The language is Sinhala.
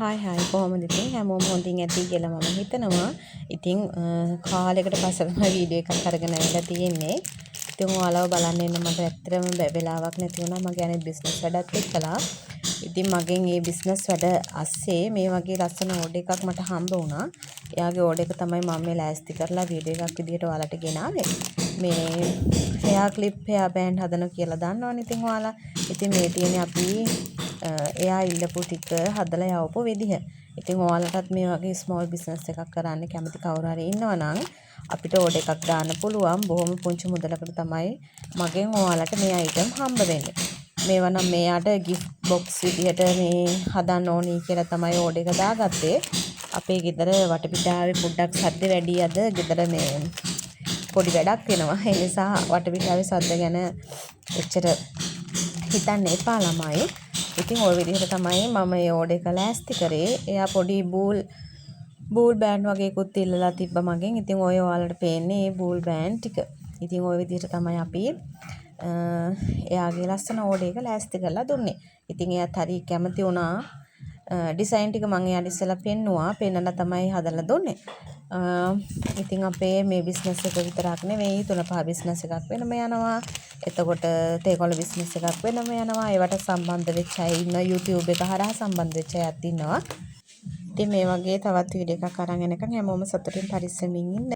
හායි කොහොමද ඉතින් හැමෝම හොඳින් ඇති කියලා මම හිතනවා. ඉතින් කාලයකට පස්සේ තමයි වීඩියෝ එකක් අරගෙන ආවිලා තියෙන්නේ. ඉතින් ඔයාලව බලන්න එන්න මට ඇත්තටම වෙලාවක් නැති වුණා. මගේ අනිත් බිස්නස් වැඩත් එක්කලා. ඉතින් මගෙන් මේ බිස්නස් වැඩ අස්සේ මේ වගේ ලස්සන ඕඩර් එකක් මට හම්බ වුණා. එයාගේ ඕඩර් එක තමයි මම මේ ලෑස්ති කරලා වීඩියෝ එකක් විදිහට ඔයාලට ගෙනාවේ. මේ හෙයා ක්ලිප් හෙයා බෑන්ඩ් හදනවා කියලා දන්නවනේ ඉතින් ඔයාලා. ඉතින් මේ තියෙන්නේ අපි එයා ඉල්ලපු ටික හදලා යවපු විදිහ. ඉතින් ඔයාලටත් මේ වගේ ස්මෝල් බිස්නස් එකක් කරන්න කැමති කවුරු හරි ඉන්නවා නම් අපිට ඕඩර් එකක් දාන්න පුළුවන්. බොහොම පුංචි මුදලකට තමයි මගෙන් ඔයාලට මේ අයිටම් හම්බ වෙන්නේ. මේවා නම් මෙයාට gift box විදිහට මේ හදන්න ඕනි කියලා තමයි ඕඩර් එක දාගත්තේ. අපේ ගෙදර වටපිටාවේ පොඩ්ඩක් සද්ද වැඩි අද ගෙදර මේ පොඩි වැඩක් වෙනවා. ඒ නිසා වටපිටාවේ සද්ද ගැන එච්චර හිතන්න එපා ළමයි. ඉතින් ওই විදිහට තමයි මම මේ ඕඩර් එක ලෑස්ති කරේ. එයා පොඩි බූල් බෑන්ඩ් වගේකුත් ඉල්ලලා තිබ්බ මගෙන්. ඉතින් ඔය ඔයාලට පේන්නේ මේ බූල් බෑන්ඩ් ටික. ඉතින් ওই විදිහට තමයි අපි එයාගේ ලස්සන ඕඩර් එක ලෑස්ති කරලා දුන්නේ. ඉතින් එයාත් හරි කැමති වුණා. ඩිසයින් ටික මම එයාට ඉස්සෙල්ලා පෙන්නුවා. පෙන්නලා තමයි හදලා දුන්නේ. ඉතින් අපේ මේ බිස්නස් එක විතරක් නෙවෙයි 3-5 බිස්නස් එකක් වෙනම යනවා. එතකොට තේකොළ බිස්නස් එකක් වෙනම යනවා. ඒවට සම්බන්ධ වෙච්ච අය ඉන්න YouTube එක හරහා සම්බන්ධ වෙච්ච අයත් ඉන්නවා. ඉතින් මේ වගේ තවත් වීඩියෝ එකක් අරන් එනකන් හැමෝම සතුටින් පරිස්සමින් ඉන්න.